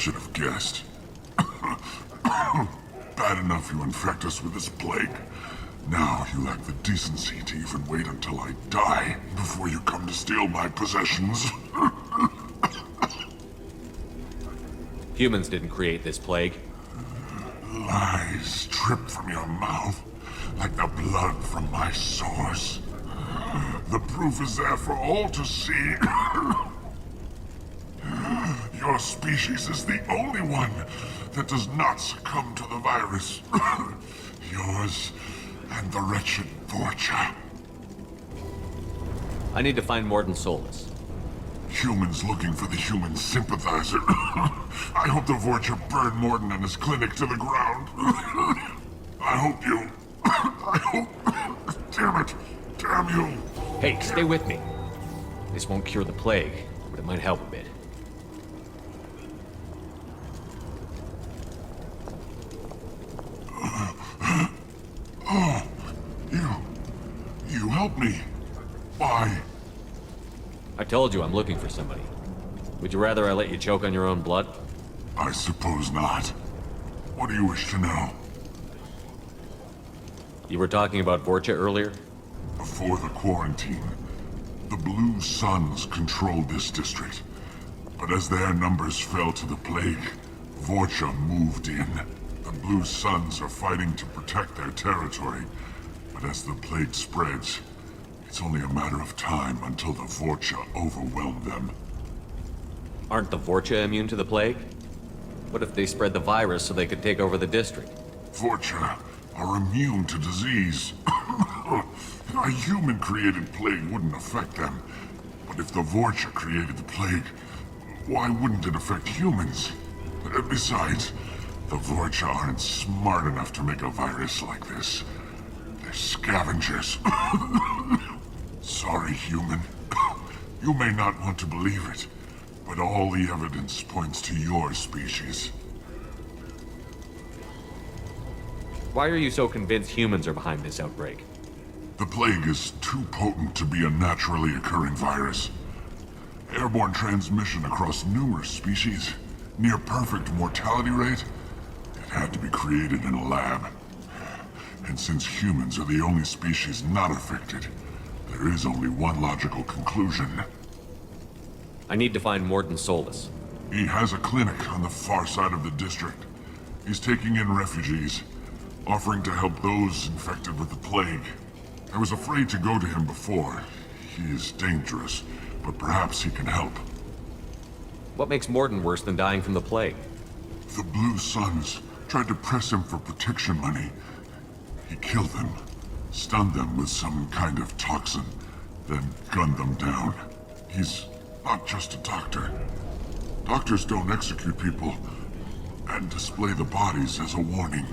should have guessed. Bad enough you infect us with this plague. Now you lack the decency to even wait until I die before you come to steal my possessions. Humans didn't create this plague. Lies drip from your mouth like the blood from my sores. The proof is there for all to see. Your species is the only one that does not succumb to the virus. Yours and the wretched Vorcha. I need to find Morden Solus. Humans looking for the human sympathizer. I hope the Vorcha burn Morden and his clinic to the ground. I hope you... I hope... Damn it. Damn you. Hey, stay with me. This won't cure the plague, but it might help a bit. You help me. Why? I told you I'm looking for somebody. Would you rather I let you choke on your own blood? I suppose not. What do you wish to know? You were talking about Vorcha earlier? Before the quarantine, the Blue Suns controlled this district. But as their numbers fell to the plague, Vorcha moved in. The Blue Suns are fighting to protect their territory. But as the plague spreads, it's only a matter of time until the Vorcha overwhelm them. Aren't the Vorcha immune to the plague? What if they spread the virus so they could take over the district? Vorcha are immune to disease. A human-created plague wouldn't affect them. But if the Vorcha created the plague, why wouldn't it affect humans? Besides, the Vorcha aren't smart enough to make a virus like this. They're scavengers. Sorry, human. You may not want to believe it, but all the evidence points to your species. Why are you so convinced humans are behind this outbreak? The plague is too potent to be a naturally occurring virus. Airborne transmission across numerous species, near perfect mortality rate. It had to be created in a lab. And since humans are the only species not affected, there is only one logical conclusion. I need to find Morden Solus. He has a clinic on the far side of the district. He's taking in refugees, offering to help those infected with the plague. I was afraid to go to him before. He is dangerous, but perhaps he can help. What makes Morden worse than dying from the plague? The Blue Suns tried to press him for protection money. He killed them, stunned them with some kind of toxin, then gunned them down. He's not just a doctor. Doctors don't execute people and display the bodies as a warning.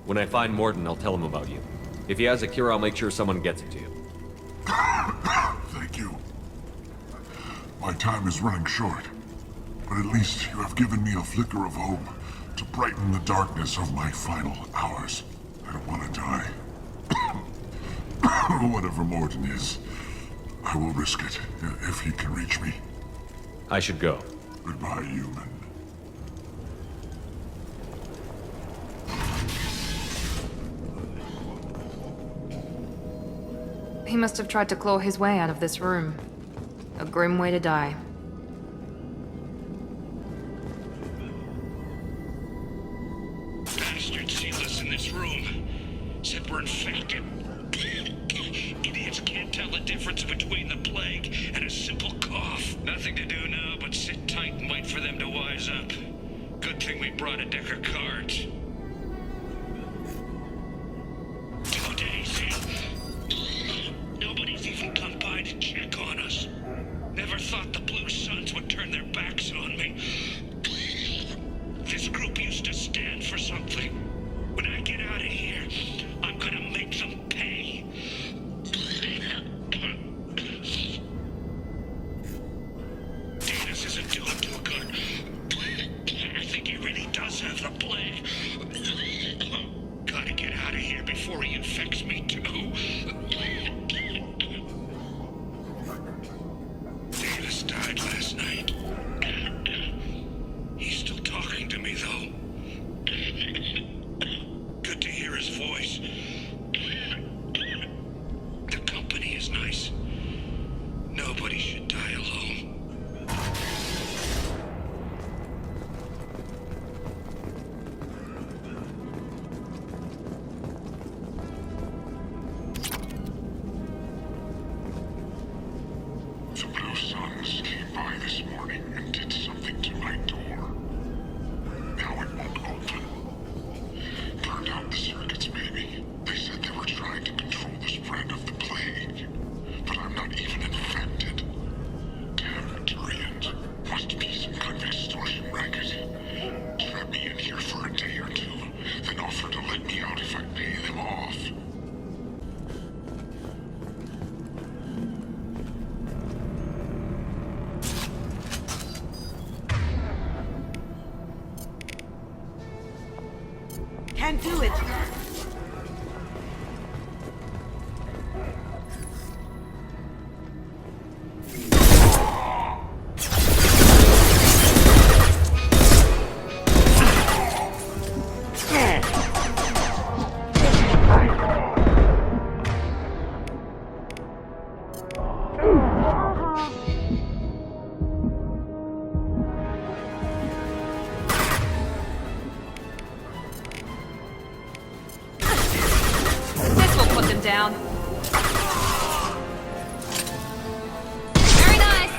When I find Morden, I'll tell him about you. If he has a cure, I'll make sure someone gets it to you. Thank you. My time is running short, but at least you have given me a flicker of hope to brighten the darkness of my final hours. I don't want to die. Whatever Morden is, I will risk it if he can reach me. I should go. Goodbye, human. He must have tried to claw his way out of this room. A grim way to die. Bastards sealed us in this room. Said we're infected. Idiots can't tell the difference between the plague and a simple cough. Nothing to do now but sit tight and wait for them to wise up. Good thing we brought a deck of cards. 2 days in. Nobody's even come by to check on us. Never thought the Blue Suns would turn their backs on me. This group used to stand for something. When I get out of here, I'm gonna make them pay. Davis isn't doing too good. I think he really does have the plague. can't do it. This will put them down. Very nice.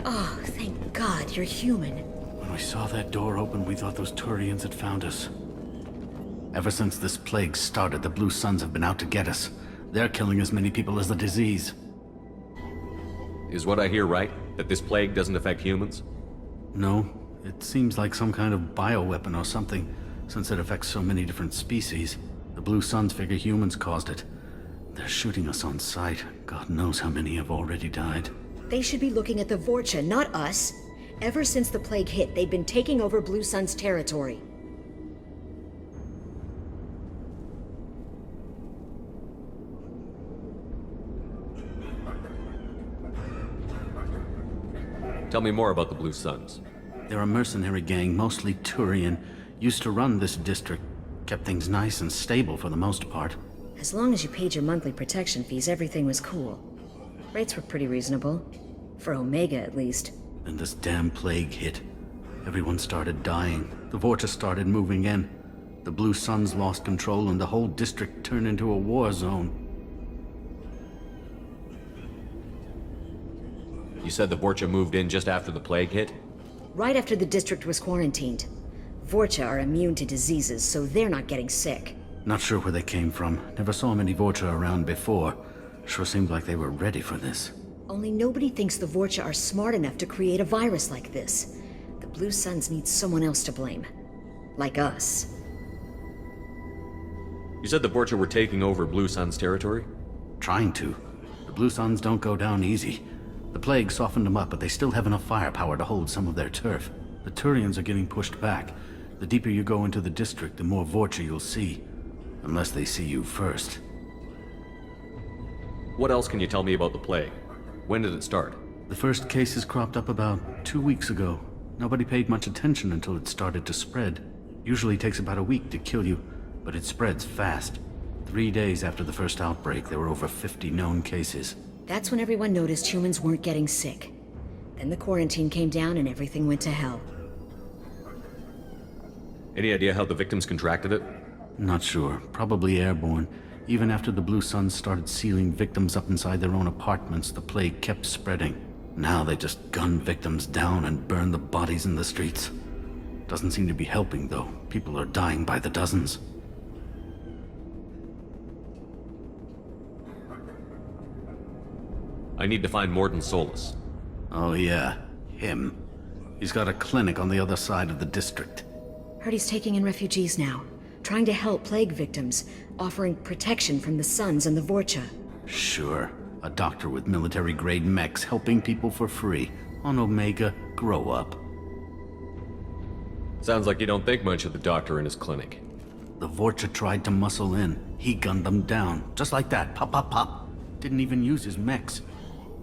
Oh, thank God you're human. When we saw that door open, we thought those Turians had found us. Ever since this plague started, the Blue Suns have been out to get us. They're killing as many people as the disease. Is what I hear right? That this plague doesn't affect humans? No, it seems like some kind of bioweapon or something, since it affects so many different species. The Blue Suns figure humans caused it. They're shooting us on sight. God knows how many have already died. They should be looking at the Vorcha, not us. Ever since the plague hit, they've been taking over Blue Sun's territory. Tell me more about the Blue Suns. They're a mercenary gang, mostly Turian, used to run this district. Kept things nice and stable for the most part. As long as you paid your monthly protection fees, everything was cool. Rates were pretty reasonable. For Omega, at least. Then this damn plague hit. Everyone started dying. The Vorcha started moving in. The Blue Suns lost control and the whole district turned into a war zone. You said the Vorcha moved in just after the plague hit? Right after the district was quarantined. Vorcha are immune to diseases, so they're not getting sick. Not sure where they came from. Never saw many Vorcha around before. Sure seemed like they were ready for this. Only nobody thinks the Vorcha are smart enough to create a virus like this. The Blue Suns need someone else to blame. Like us. You said the Vorcha were taking over Blue Sun's territory? Trying to. The Blue Suns don't go down easy. The plague softened them up, but they still have enough firepower to hold some of their turf. The Turians are getting pushed back. The deeper you go into the district, the more Vorcha you'll see. Unless they see you first. What else can you tell me about the plague? When did it start? The first cases cropped up about 2 weeks ago. Nobody paid much attention until it started to spread. Usually takes about a week to kill you, but it spreads fast. 3 days after the first outbreak, there were over 50 known cases. That's when everyone noticed humans weren't getting sick. Then the quarantine came down and everything went to hell. Any idea how the victims contracted it? Not sure. Probably airborne. Even after the Blue Suns started sealing victims up inside their own apartments, the plague kept spreading. Now they just gun victims down and burn the bodies in the streets. Doesn't seem to be helping, though. People are dying by the dozens. I need to find Morden Solus. Oh yeah, him. He's got a clinic on the other side of the district. Heard he's taking in refugees now. Trying to help plague victims. Offering protection from the Suns and the Vorcha. Sure. A doctor with military-grade mechs helping people for free. On Omega, grow up. Sounds like you don't think much of the doctor in his clinic. The Vorcha tried to muscle in. He gunned them down. Just like that. Pop, pop, pop. Didn't even use his mechs.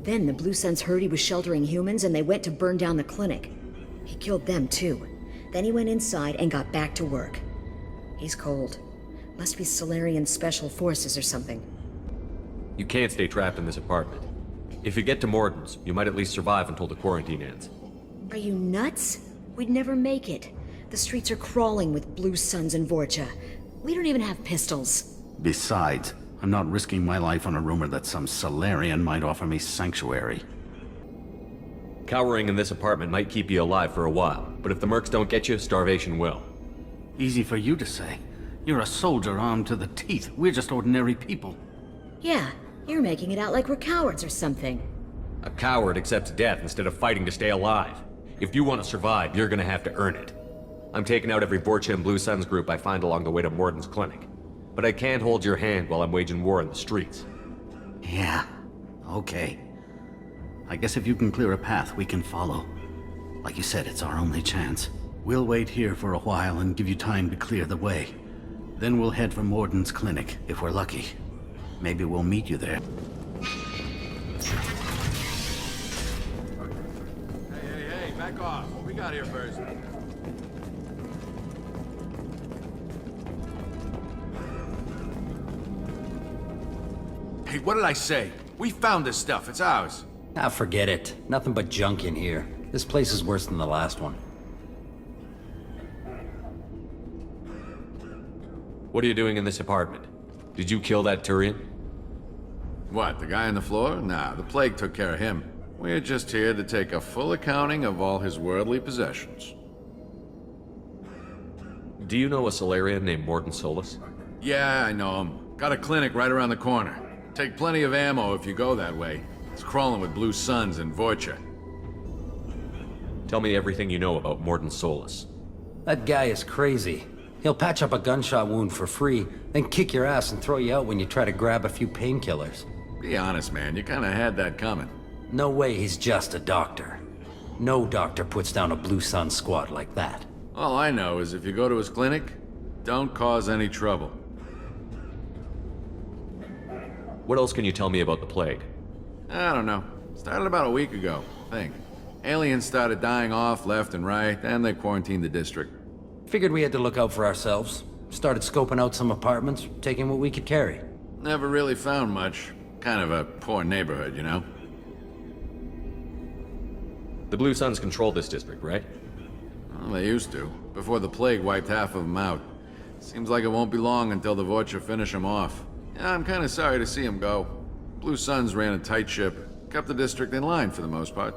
Then the Blue Suns heard he was sheltering humans and they went to burn down the clinic. He killed them too. Then he went inside and got back to work. He's cold. Must be Solarian Special Forces or something. You can't stay trapped in this apartment. If you get to Morden's, you might at least survive until the quarantine ends. Are you nuts? We'd never make it. The streets are crawling with Blue Suns and Vorcha. We don't even have pistols. Besides, I'm not risking my life on a rumor that some Solarian might offer me sanctuary. Cowering in this apartment might keep you alive for a while, but if the mercs don't get you, starvation will. Easy for you to say. You're a soldier armed to the teeth. We're just ordinary people. Yeah, you're making it out like we're cowards or something. A coward accepts death instead of fighting to stay alive. If you want to survive, you're gonna have to earn it. I'm taking out every Vorcha and Blue Suns group I find along the way to Morden's clinic. But I can't hold your hand while I'm waging war in the streets. Yeah, okay. I guess if you can clear a path, we can follow. Like you said, it's our only chance. We'll wait here for a while and give you time to clear the way. Then we'll head for Morden's clinic, if we're lucky. Maybe we'll meet you there. Hey, back off. What we got here first? Hey, what did I say? We found this stuff. It's ours. Ah, forget it. Nothing but junk in here. This place is worse than the last one. What are you doing in this apartment? Did you kill that Turian? What, the guy on the floor? Nah, the plague took care of him. We're just here to take a full accounting of all his worldly possessions. Do you know a Solarian named Morden Solus? Yeah, I know him. Got a clinic right around the corner. Take plenty of ammo if you go that way. It's crawling with Blue Suns and Vorcha. Tell me everything you know about Morden Solus. That guy is crazy. He'll patch up a gunshot wound for free, then kick your ass and throw you out when you try to grab a few painkillers. Be honest, man. You kinda had that coming. No way he's just a doctor. No doctor puts down a Blue Sun squad like that. All I know is if you go to his clinic, don't cause any trouble. What else can you tell me about the plague? I don't know. Started about a week ago, I think. Aliens started dying off left and right, and they quarantined the district. Figured we had to look out for ourselves. Started scoping out some apartments, taking what we could carry. Never really found much. Kind of a poor neighborhood, you know? The Blue Suns control this district, right? Well, they used to, before the plague wiped half of them out. Seems like it won't be long until the Vorcha finish them off. Yeah, I'm kind of sorry to see them go. Blue Suns ran a tight ship, kept the district in line for the most part.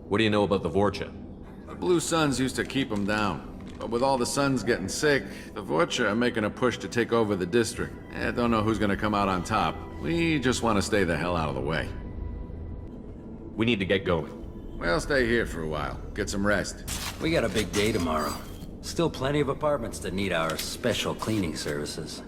What do you know about the Vorcha? The Blue Suns used to keep them down. But with all the Suns getting sick, the Vorcha are making a push to take over the district. Don't know who's gonna come out on top. We just want to stay the hell out of the way. We need to get going. We'll stay here for a while, get some rest. We got a big day tomorrow. Still plenty of apartments that need our special cleaning services.